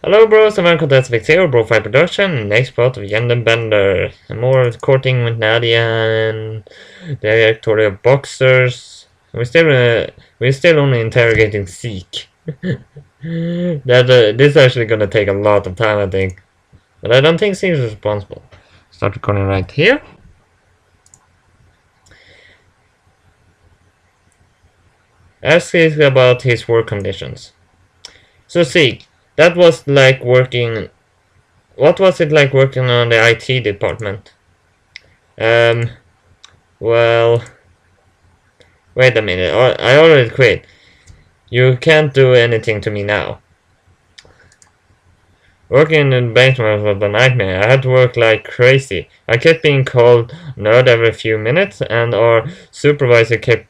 Hello bros and welcome to SVX0 BroFive production, next part of Gender Bender. More courting with Nadine and directory of boxers. We're still only interrogating Seek. This is actually gonna take a lot of time, I think. But I don't think Seek is responsible. Start recording right here. Ask Seek about his work conditions. So Seek, that was like working. What was it like working on the IT department? Um, well, wait a minute. I already quit. You can't do anything to me now. Working in the basement was a nightmare. I had to work like crazy. I kept being called nerd every few minutes, and our supervisor kept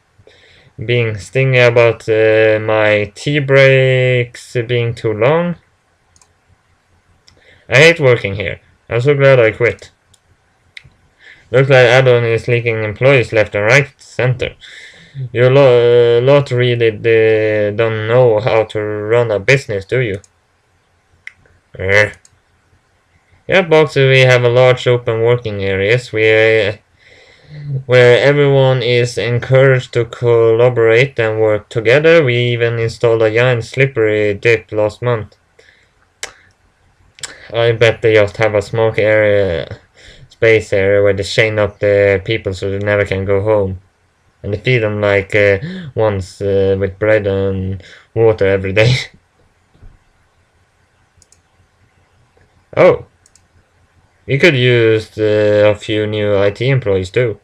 being stingy about my tea breaks being too long. I hate working here. I'm so glad I quit. Looks like Adon is leaking employees left and right center. You lot really don't know how to run a business, do you? Yeah, Boxer, we have a large open working areas where everyone is encouraged to collaborate and work together. We even installed a giant slippery dip last month. I bet they just have a smoke area, space area where they chain up the people so they never can go home. And they feed them like once with bread and water every day. Oh, we could use a few new IT employees too.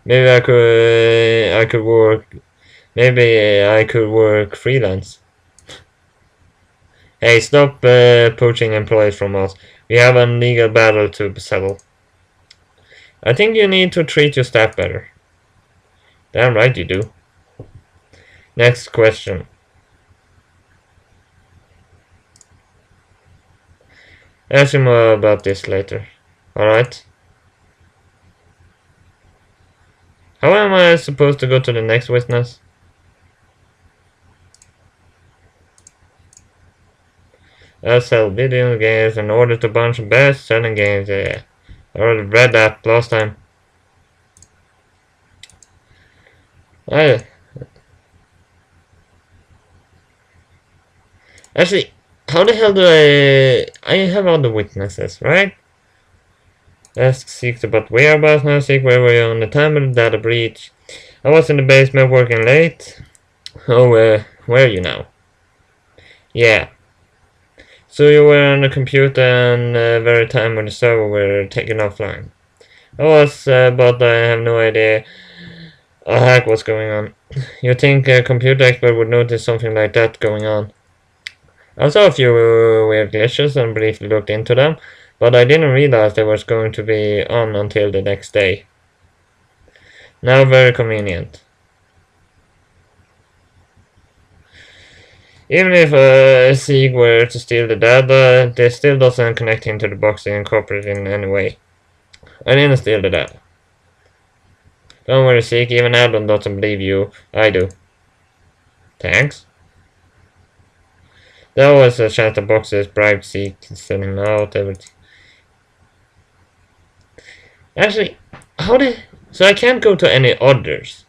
Maybe I could work. Maybe I could work freelance. Hey, stop poaching employees from us. We have a legal battle to settle. I think you need to treat your staff better. Damn right you do. Next question. Ask you more about this later. Alright. How am I supposed to go to the next witness? I sell video games in order to bunch best selling games. Yeah. I already read that last time. Actually, how the hell do I have all the witnesses, right? Ask Seek about whereabouts now. Seek, where were you on the time of the data breach? I was in the basement working late. Oh, where are you now? Yeah. So you were on the computer and very time when the server were taken offline. I was, but I have no idea a hack was going on. You think a computer expert would notice something like that going on? I saw a few weird glitches and briefly looked into them, but I didn't realize they was going to be on until the next day. Now very convenient. Even if Sieg were to steal the data, this still doesn't connect him to the box and incorporate it in any way. I didn't steal the data. Don't worry, Sieg, even Adam doesn't believe you. I do. Thanks. There was a chance the boxes bribed Sieg, sending out everything. Actually, how did... So I can't go to any others.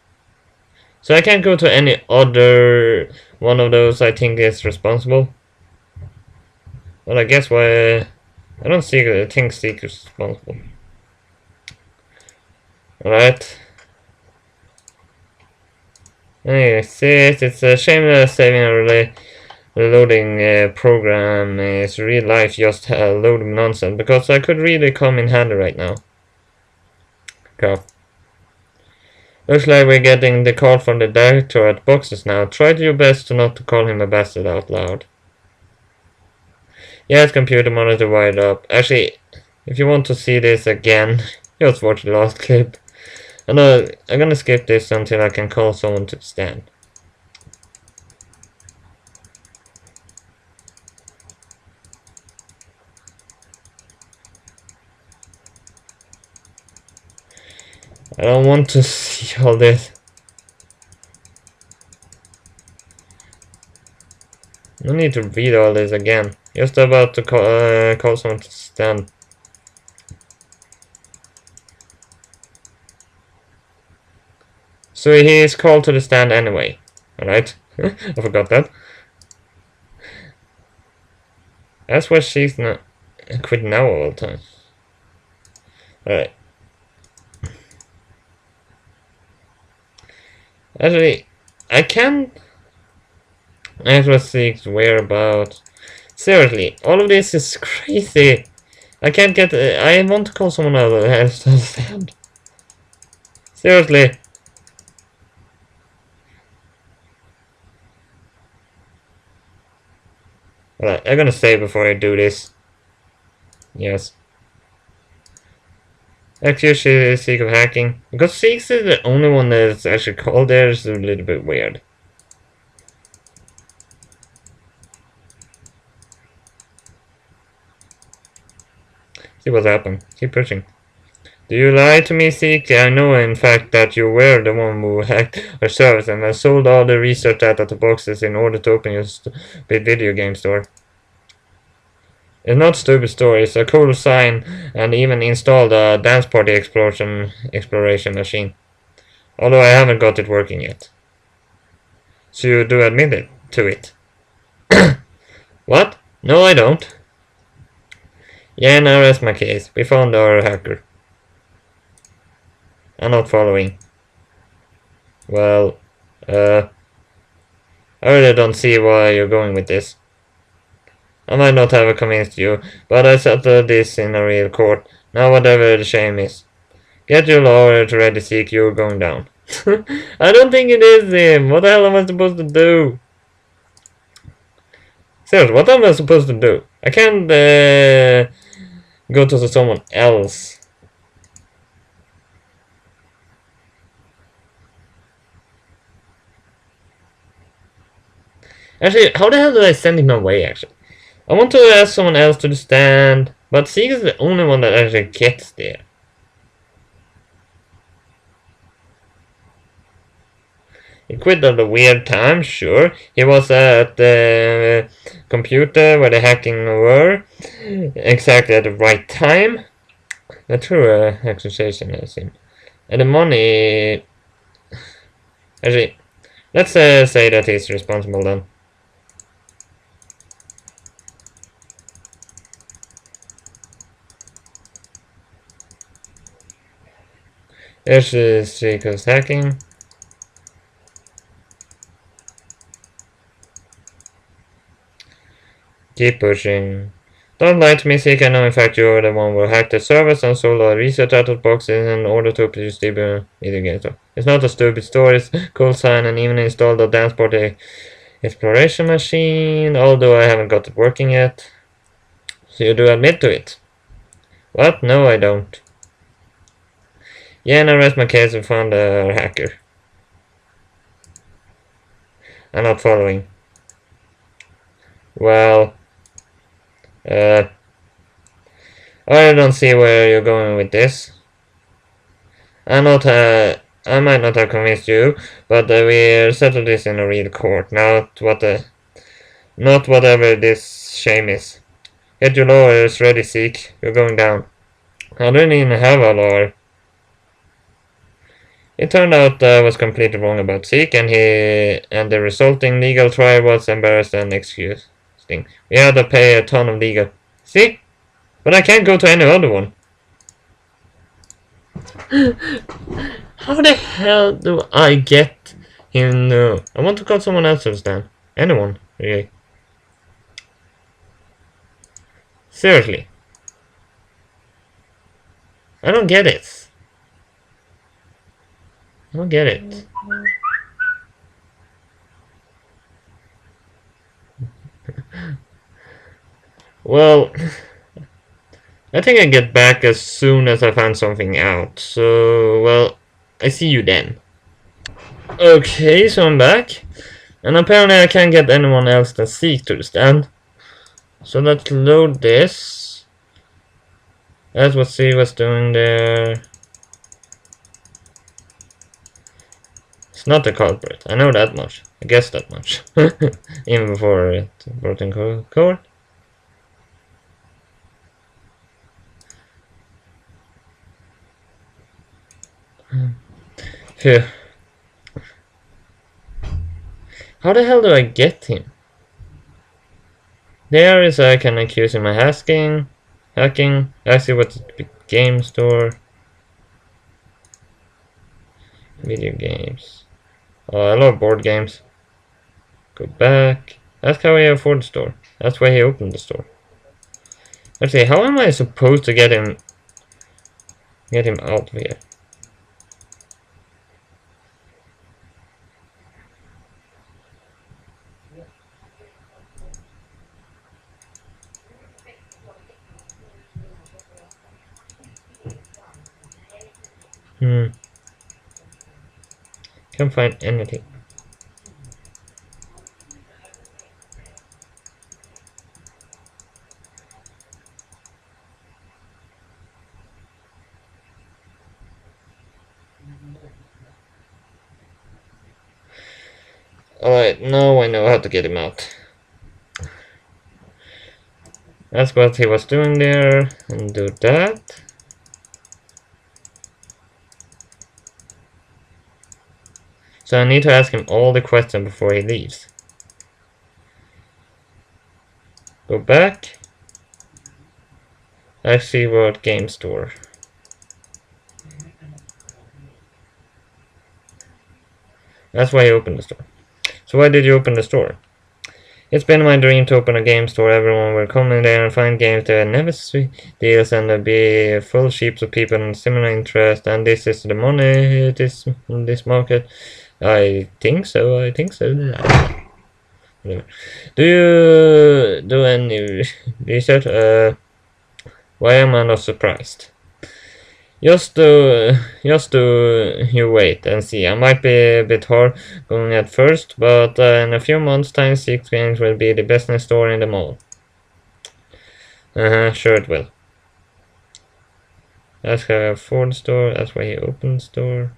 So I can't go to any other one of those I think is responsible. Well, I guess why... I don't think Seek is responsible. Alright. Anyway, it's a shame that saving a reloading program is real life just a load of nonsense, because I could really come in handy right now. Crap. Looks like we're getting the call from the director at Boxes now. Try your best to not to call him a bastard out loud. Yeah, his computer monitor wired up. Actually, if you want to see this again, just watch the last clip. I'm gonna skip this until I can call someone to the stand. I don't want to see all this. No need to read all this again. Just about to call someone to stand. So he is called to the stand anyway. Alright. I forgot that. That's why she's not quit now all the time. Alright. Actually, I can actually seek whereabouts. Seriously, all of this is crazy. I can't get. I want to call someone else to understand. Seriously. Alright, I'm gonna save before I do this. Yes. Actually, seek of hacking. Because Seeks is the only one that's actually called there is a little bit weird. See what's happened. Keep pushing. Do you lie to me, Seek? I know in fact that you were the one who hacked our service and I sold all the research data to boxes in order to open your stupid video game store. It's not stupid store, it's a cool sign and even installed a dance party exploration machine. Although I haven't got it working yet. So you do admit it to it. What? No, I don't. Yeah, now rest my case. We found our hacker. I'm not following. Well, I really don't see why you're going with this. I might not have convinced you, but I settled this in a real court. Now whatever the shame is. Get your lawyer to ready, Seek, you're going down. I don't think it is him. What the hell am I supposed to do? Seriously, what am I supposed to do? I can't go to someone else. Actually, how the hell did I send him away, actually? I want to ask someone else to stand, but Seek is the only one that actually gets there. He quit at a weird time, sure. He was at the computer where the hacking were, exactly at the right time. A true accusation, I think. And the money... Actually, let's say that he's responsible then. Here's the Seek's hacking. Keep pushing. Don't lie to me, Seek. I know in fact you're the one who hacked the service and sold a research out of boxes in order to produce the video game store. It's not a stupid story, it's a cool sign and even installed a dance party exploration machine, although I haven't got it working yet. So you do admit to it. What? No, I don't. Yeah, and I rest my case and found a hacker. I'm not following. Well... I don't see where you're going with this. I might not have convinced you, but we settled this in a real court. Not whatever this shame is. Get your lawyers ready, Seek. You're going down. I don't even have a lawyer. It turned out I was completely wrong about Seek, and the resulting legal trial was embarrassed and excused. We had to pay a ton of legal. See? But I can't go to any other one. How the hell do I get him? I want to call someone else to stand. Anyone, really. Seriously. I don't get it. I don't get it. Well, I think I get back as soon as I find something out. So, well, I see you then. Okay, so I'm back. And apparently I can't get anyone else than Seek to the stand. So let's load this. That's what Seek was doing there. It's not the culprit. I know that much. I guess that much. Even before it brought in court. Phew. How the hell do I get him? There is I can accuse him of hacking. Actually, what's the game store? Video games. Oh, I love board games. Go back. Ask how he afford the store. That's why he opened the store. Actually, how am I supposed to get him out of here? Can't find anything. Alright, now I know how to get him out. That's what he was doing there, and do that. So I need to ask him all the questions before he leaves. Go back. Actually, what game store? That's why you opened the store. So why did you open the store? It's been my dream to open a game store. Everyone will come in there and find games that never see deals, and there'll be full sheets of people in similar interest. And this is the money in this market. I think so. Whatever. Do you do any research? Why am I not surprised? Just do you wait and see. I might be a bit hard going at first, but in a few months' time, 6 games will be the business store in the mall. Sure it will. That's how I afford the store. That's why he opened the store.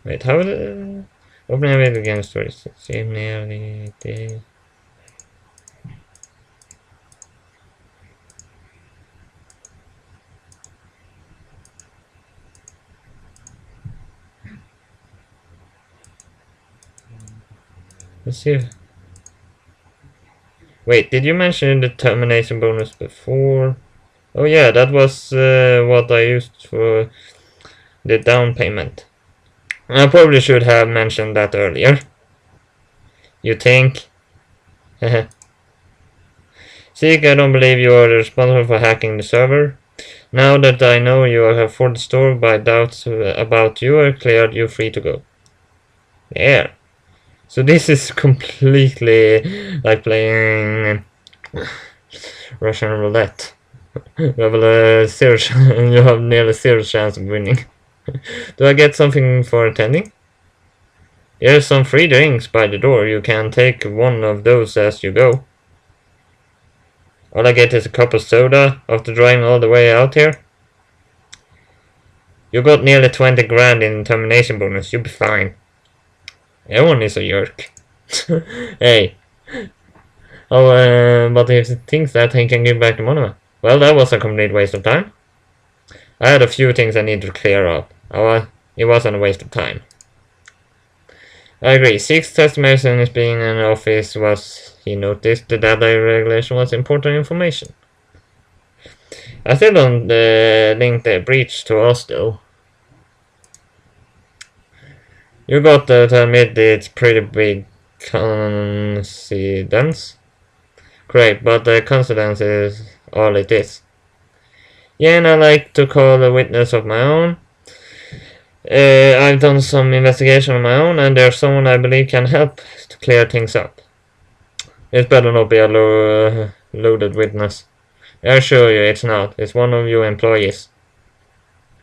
Wait, how is it? Opening a video game store is nearly the. Let's see. Wait, did you mention the termination bonus before? Oh yeah, that was what I used for the down payment. I probably should have mentioned that earlier. You think? Seek, I don't believe you are responsible for hacking the server. Now that I know you have for the store, my doubts about you are cleared, you're free to go. There. So this is completely like playing Russian roulette. You have you have nearly zero chance of winning. Do I get something for attending? There's some free drinks by the door. You can take one of those as you go. All I get is a cup of soda after driving all the way out here. You got nearly 20 grand in termination bonus. You'll be fine. Everyone is a yerk. Hey. Oh, but if he thinks that he can give back the money. Well, that was a complete waste of time. I had a few things I needed to clear up. It wasn't a waste of time. I agree. 6 customers in his being in the office was he noticed the data regulation was important information. I still don't link the breach to us though. You got to admit it's pretty big coincidence. Great, but the coincidence is all it is. Yeah, and I like to call a witness of my own. I've done some investigation on my own, and there's someone I believe can help to clear things up. It better not be a loaded witness. I assure you it's not. It's one of your employees.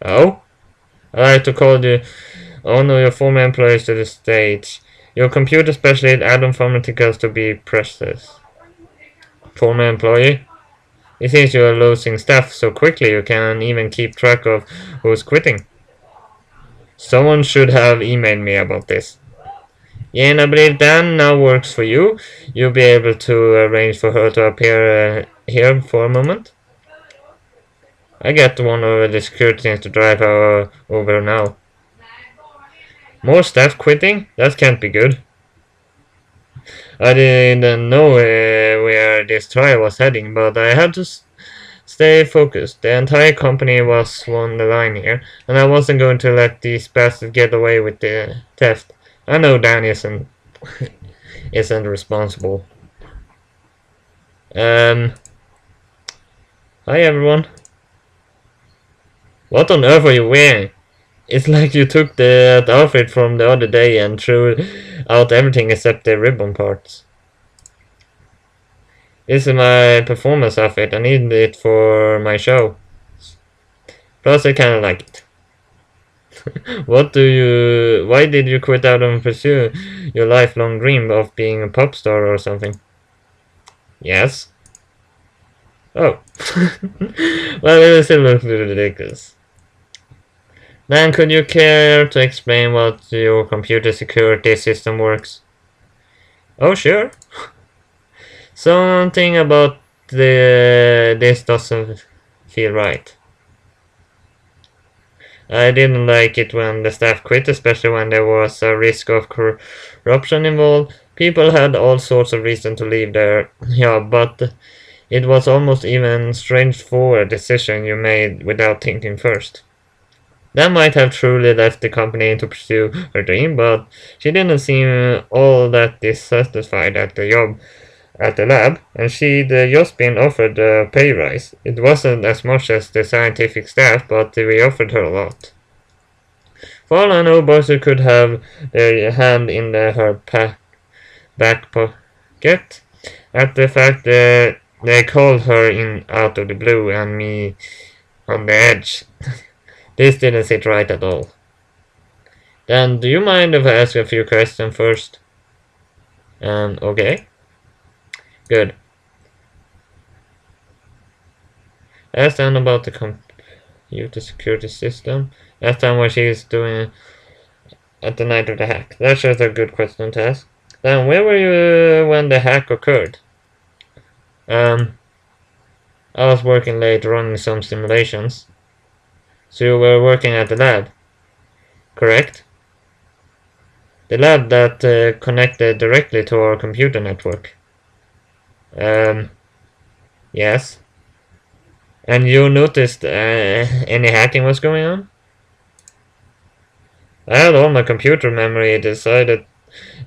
Oh? I like to call you one of your former employees to the stage. Your computer specialist Adam Pharmaceuticals to be precise. Former employee? It seems you are losing staff so quickly you can't even keep track of who's quitting. Someone should have emailed me about this. Yeah, and I believe Dan now works for you. You'll be able to arrange for her to appear here for a moment. I get one of the security things to drive her over now. More staff quitting? That can't be good. I didn't know where this trial was heading, but I had to stay focused. The entire company was on the line here, and I wasn't going to let these bastards get away with the theft. I know Dan isn't isn't responsible. Hi everyone. What on earth are you wearing? It's like you took the outfit from the other day and threw out everything except the ribbon parts. This is my performance outfit. I need it for my show. Plus I kinda like it. Why did you quit out and pursue your lifelong dream of being a pop star or something? Yes. Oh. Well, it still looks ridiculous. Then could you care to explain what your computer security system works? Oh, sure. Something about this doesn't feel right. I didn't like it when the staff quit, especially when there was a risk of corruption involved. People had all sorts of reason to leave their job, but it was almost even straightforward decision you made without thinking first. That might have truly left the company to pursue her dream, but she didn't seem all that dissatisfied at the job at the lab, and she'd just been offered a pay rise. It wasn't as much as the scientific staff, but we offered her a lot. For all I know, Boxer could have their hand in her back pocket at the fact that they called her in out of the blue and me on the edge. This didn't sit right at all. Then, do you mind if I ask a few questions first? Okay. Good. Ask them about the computer security system. Ask them what she is doing at the night of the hack. That's just a good question to ask. Then, where were you when the hack occurred? I was working late running some simulations. So you were working at the lab? Correct. The lab that connected directly to our computer network. Yes. And you noticed any hacking was going on? I had all my computer memory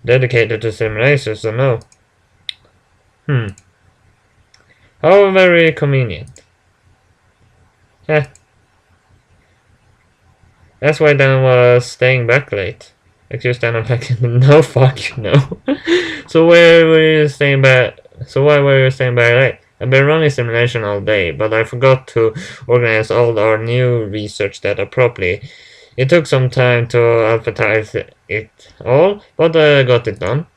dedicated to simulations, so no. How very convenient. Heh. That's why Dan was staying back late. Accused Dan of hacking. No, fuck you, no. So where were you staying back? So why were you staying back late? I've been running simulation all day, but I forgot to organize all our new research data properly. It took some time to alphabetize it all, but I got it done.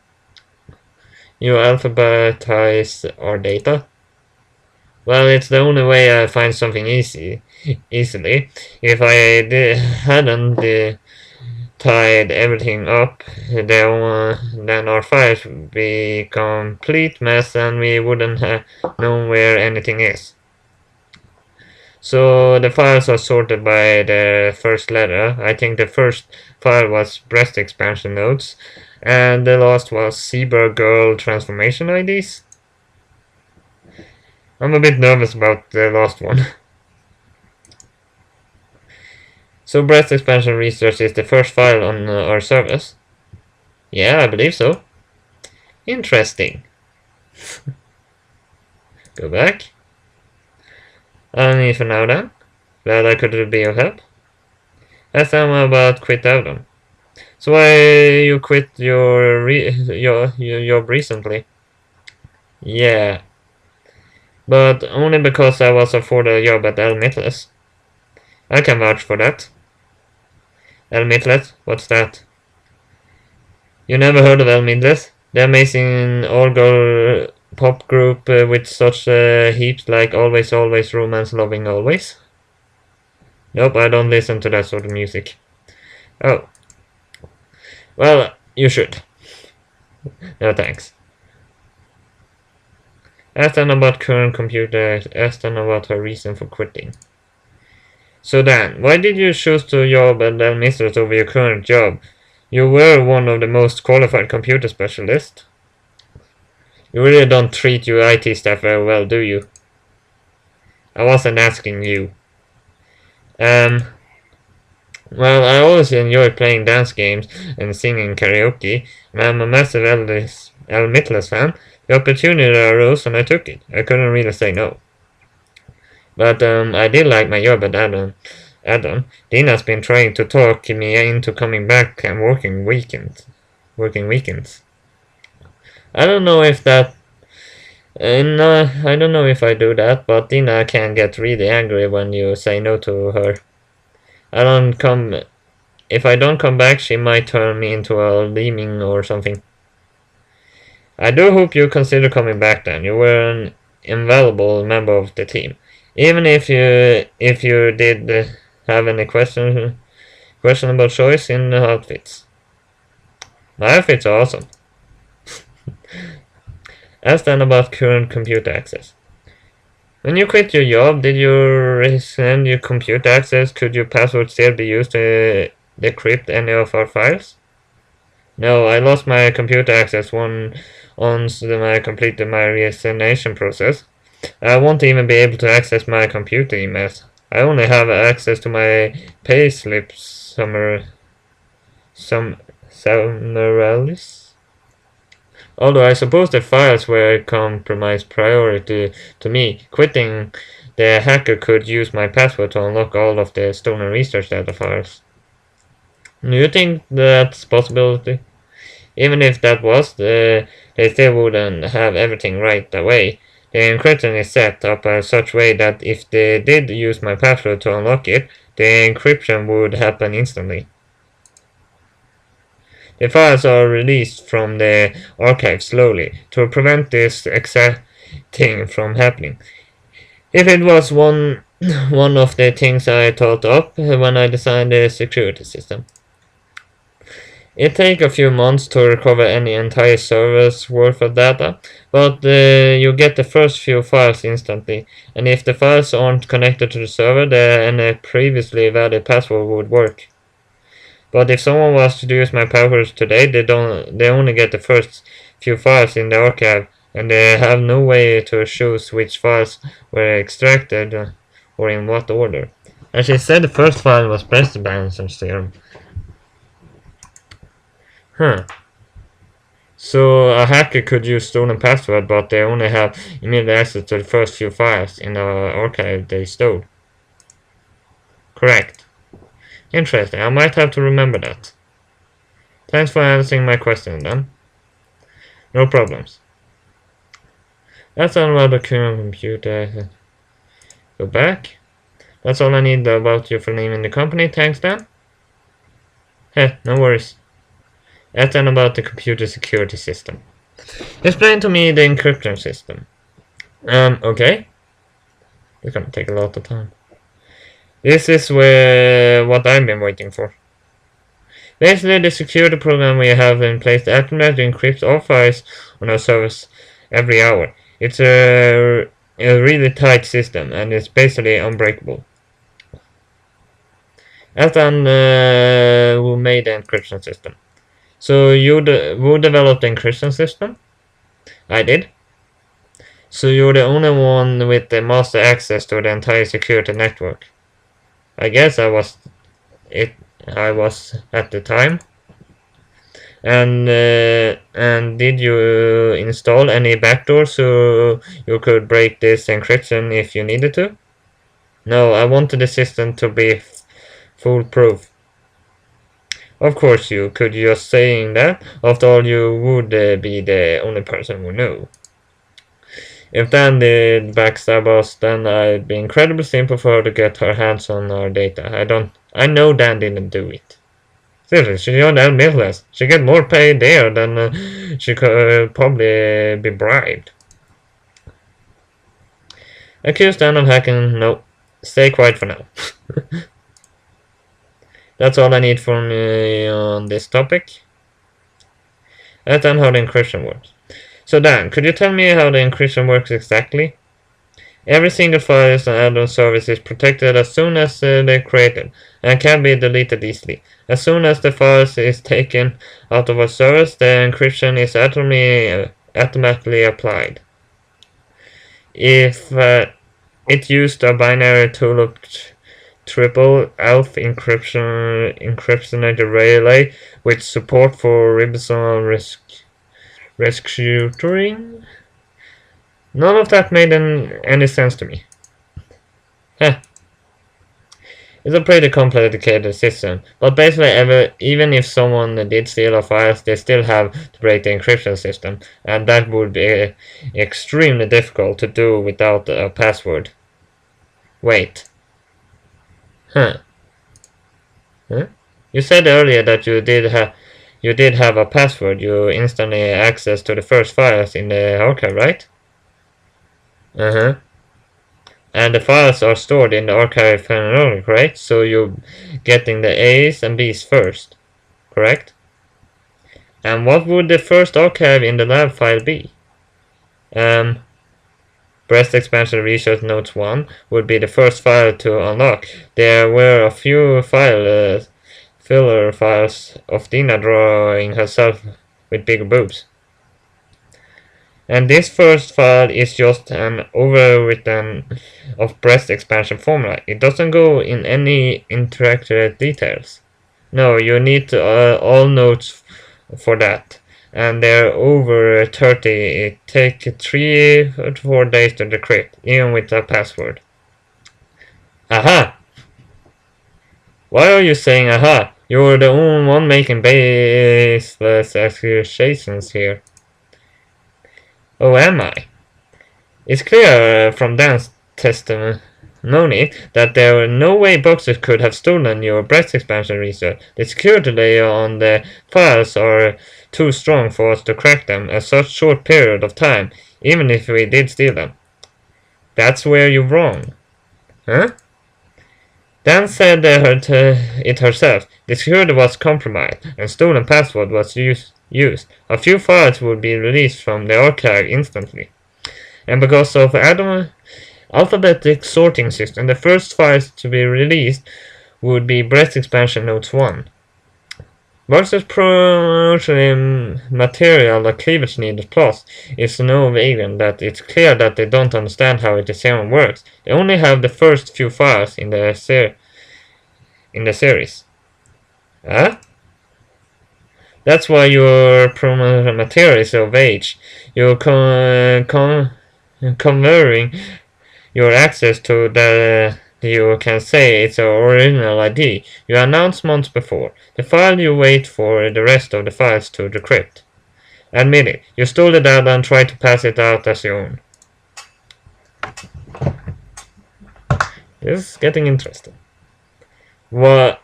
You alphabetize our data? Well, it's the only way I find something easily. If I hadn't tied everything up, then our files would be a complete mess and we wouldn't have known where anything is. So the files are sorted by the first letter. I think the first file was breast expansion notes, and the last was zebra girl transformation IDs. I'm a bit nervous about the last one. So breast expansion research is the first file on our service? Yeah, I believe so. Interesting. Go back. And for now then, glad I could be of help. Ask them about quit out on. So why you quit your job recently? Yeah. But only because I was offered a job at Limitless. I can vouch for that. Limitless? What's that? You never heard of Limitless? The amazing all-girl pop group with such heaps like Always, Always, Romance, Loving, Always? Nope, I don't listen to that sort of music. Oh, well, you should. No thanks. Ask them about current computer. Ask them about her reason for quitting. So Dan, why did you choose the job at Mistress over your current job? You were one of the most qualified computer specialists. You really don't treat your IT staff very well, do you? I wasn't asking you. Um, well, I always enjoy playing dance games and singing karaoke, and I'm a massive Mittless fan. The opportunity arose and I took it. I couldn't really say no. But I did like my job at Addon. Dina's been trying to talk me into coming back and working weekends. I don't know if that. No, I don't know if I do that, but Dina can get really angry when you say no to her. I don't come. If I don't come back, she might turn me into a lemming or something. I do hope you consider coming back then. You were an invaluable member of the team. Even if you did have any questionable choice in the outfits. My outfits are awesome. Ask then about current computer access. When you quit your job, did you rescind your computer access? Could your password still be used to decrypt any of our files? No, I lost my computer access once I completed my resignation process. I won't even be able to access my computer emails. I only have access to my payslips summaries. Although I suppose the files were compromised prior to me quitting, the hacker could use my password to unlock all of the stolen research data files. Do you think that's a possibility? Even if that was, they still wouldn't have everything right away. The encryption is set up in such way that if they did use my password to unlock it, the encryption would happen instantly. The files are released from the archive slowly to prevent this exact thing from happening. If it was one of the things I thought up when I designed the security system. It takes a few months to recover any entire server's worth of data, but you get the first few files instantly, and if the files aren't connected to the server, then a previously valid password would work. But if someone was to use my passwords today, they only get the first few files in the archive, and they have no way to choose which files were extracted or in what order. As she said, the first file was breast expansion serum. Huh. So a hacker could use stolen password, but they only have immediate access to the first few files in the archive they stole. Correct. Interesting. I might have to remember that. Thanks for answering my question then. No problems. That's all about the current computer. Go back. That's all I need about you for naming the company. Thanks, Dan. Hey, no worries. That's then about the computer security system. Explain to me the encryption system. Okay. It's gonna take a lot of time. This is what I've been waiting for. Basically, the security program we have in place automatically encrypts all files on our servers every hour. It's a really tight system, and it's basically unbreakable. Ethan who made the encryption system. So who developed the encryption system? I did. So you're the only one with the master access to the entire security network. I guess I was at the time. And did you install any backdoors so you could break this encryption if you needed to? No, I wanted the system to be foolproof. Of course you could just saying that. After all, you would be the only person who knew. If Dan did backstab us, then I'd be incredibly simple for her to get her hands on our data. I know Dan didn't do it. Seriously, she's on that Midwest. She get more pay there than she could probably be bribed. Accused Dan of hacking? No. Stay quiet for now. That's all I need from you on this topic. That's then how the encryption works. So Dan, could you tell me how the encryption works exactly? Every single file and add-on service is protected as soon as they're created and can be deleted easily. As soon as the file is taken out of a service, the encryption is automatically applied. If it used a binary tulip triple ELF encryption relay with support for ribosomal restructuring. None of that made any sense to me. Heh. It's a pretty complicated system, but basically even if someone did steal our files, they still have to break the encryption system, and that would be extremely difficult to do without a password. Wait. Huh. You said earlier that you did have a password you instantly access to the first files in the archive, right? And the files are stored in the archive chronologically, right? So you're getting the A's and B's first, correct? And what would the first archive in the lab file be? Breast expansion research notes 1 would be the first file to unlock. There were a few filler files of Dina drawing herself with big boobs. And this first file is just an overwritten of breast expansion formula. It doesn't go in any interactive details. No, you need all notes for that. And they're over 30. It takes 3 to 4 days to decrypt, even with a password. Aha! Why are you saying aha? You're the only one making baseless accusations here. Oh, am I? It's clear from Dan's testimony that there were no way boxers could have stolen your breast expansion research. The security on the files are too strong for us to crack them in such short period of time, even if we did steal them. That's where you're wrong. Huh? Dan said it herself. The security was compromised, and stolen password was used. A few files would be released from the archive instantly. And because of alphabetic sorting system, the first files to be released would be breast expansion notes 1. Versus promotional material like cleavage needed plus is so vague that it's clear that they don't understand how the serum works. They only have the first few files in the series. Huh? That's why your promotional material is so vague. You're converting your access to the you can say it's an original ID you announced months before. The file you wait for the rest of the files to decrypt. Admit it, you stole the data and tried to pass it out as your own. This is getting interesting. Don't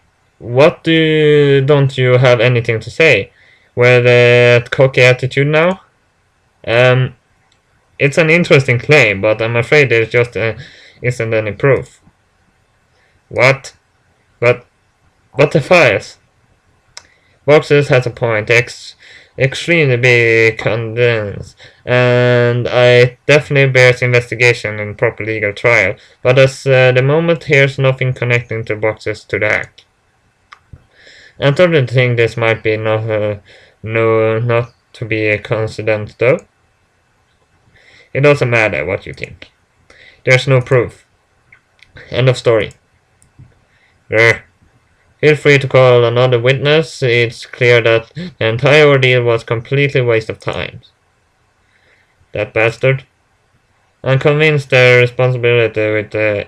you have anything to say? With that cocky attitude now? It's an interesting claim, but I'm afraid there just isn't any proof. What? But the files? Boxes has a point. Extremely big condensed, and I definitely bears investigation and proper legal trial. But as the moment here's nothing connecting the boxes to the hack. I totally think this might be not to be a coincidence though. It doesn't matter what you think. There's no proof. End of story. Feel free to call another witness. It's clear that the entire ordeal was completely waste of time. That bastard. I'm convinced their responsibility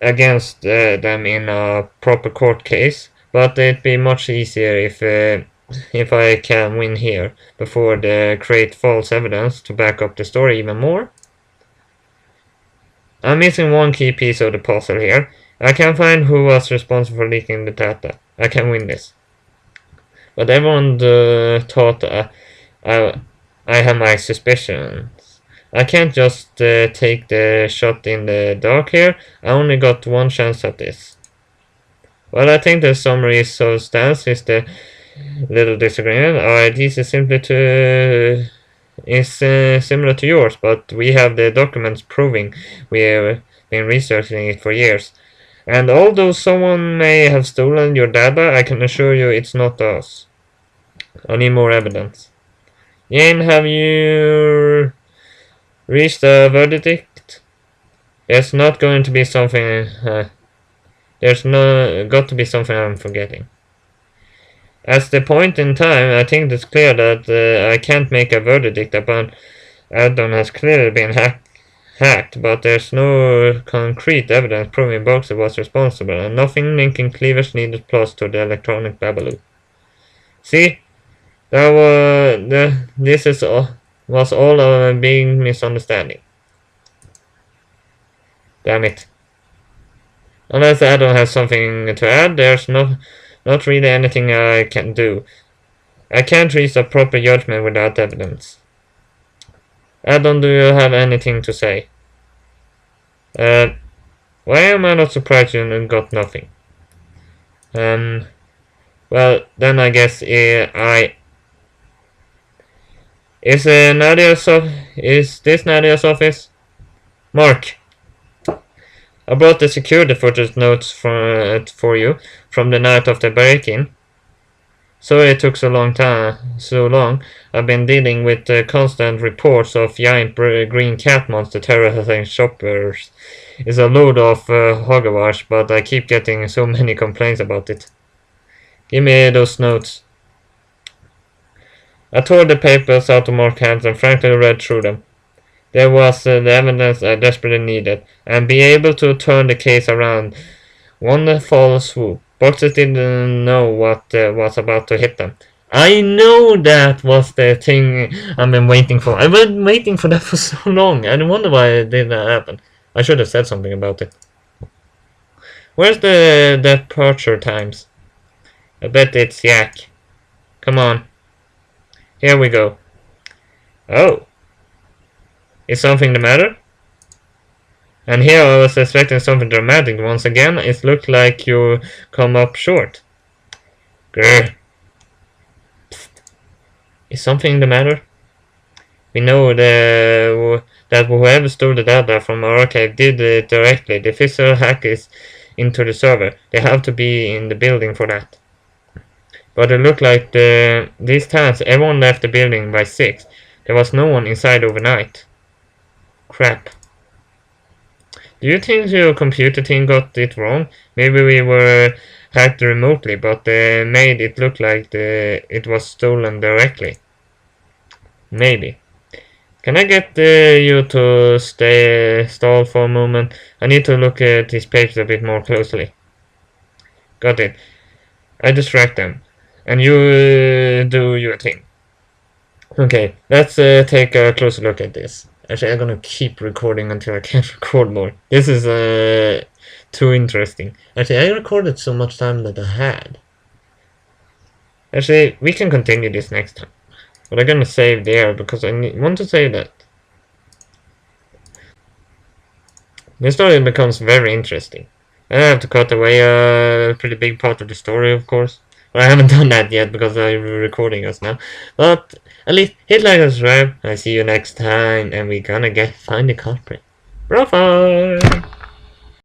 against them in a proper court case, but it'd be much easier if I can win here before they create false evidence to back up the story even more. I'm missing one key piece of the puzzle here. I can find who was responsible for leaking the data. I can win this. But everyone thought I have my suspicions. I can't just take the shot in the dark here. I only got one chance at this. Well, I think the summary so stands is the little disagreement. Our ideas is simply to similar to yours, but we have the documents proving we have been researching it for years. And although someone may have stolen your data, I can assure you it's not us. I need more evidence. Jane, have you reached a verdict? There's not going to be something. There's no got to be something I'm forgetting. At the point in time, I think it's clear that I can't make a verdict upon Addon has clearly been hacked, but there's no concrete evidence proving Boxer was responsible, and nothing linking Cleaver's needed plus to the electronic Babaloo. See, was all a big misunderstanding. Damn it. Unless Addon has something to add, there's not really anything I can do. I can't reach a proper judgment without evidence. Addon, do you have anything to say? Why am I not surprised you got nothing? Well, then I guess is this Nadia's office? Mark, I brought the security footage notes for you from the night of the break-in. Sorry it took so long. I've been dealing with constant reports of giant green cat monster terrorizing shoppers. It's a load of hogwash, but I keep getting so many complaints about it. Give me those notes. I tore the papers out of Mark's hands and frankly read through them. There was the evidence I desperately needed, and be able to turn the case around. One fall swoop. Boxers didn't know what was about to hit them. I know that was the thing I've been waiting for. I've been waiting for that for so long. I wonder why it didn't happen. I should have said something about it. Where's the departure times? I bet it's Yak. Come on. Here we go. Oh. Is something the matter? And here I was expecting something dramatic. Once again, it looked like you come up short. Grr. Psst. Is something the matter? We know that whoever stole the data from our archive did it directly. The physical hack is into the server. They have to be in the building for that. But it looked like these times everyone left the building by 6. There was no one inside overnight. Crap. Do you think your computer team got it wrong? Maybe we were hacked remotely, but they made it look like it was stolen directly. Maybe. Can I get you to stall for a moment? I need to look at these papers a bit more closely. Got it. I distract them. And you do your thing. Okay, let's take a closer look at this. Actually, I'm gonna keep recording until I can't record more. This is too interesting. Actually, I recorded so much time that I had. Actually, we can continue this next time. But I'm gonna save there because I want to save that. This story becomes very interesting. I have to cut away a pretty big part of the story, of course. But I haven't done that yet because I'm recording us now. But at least hit like and subscribe. I see you next time, and we're gonna find the culprit. BroFive!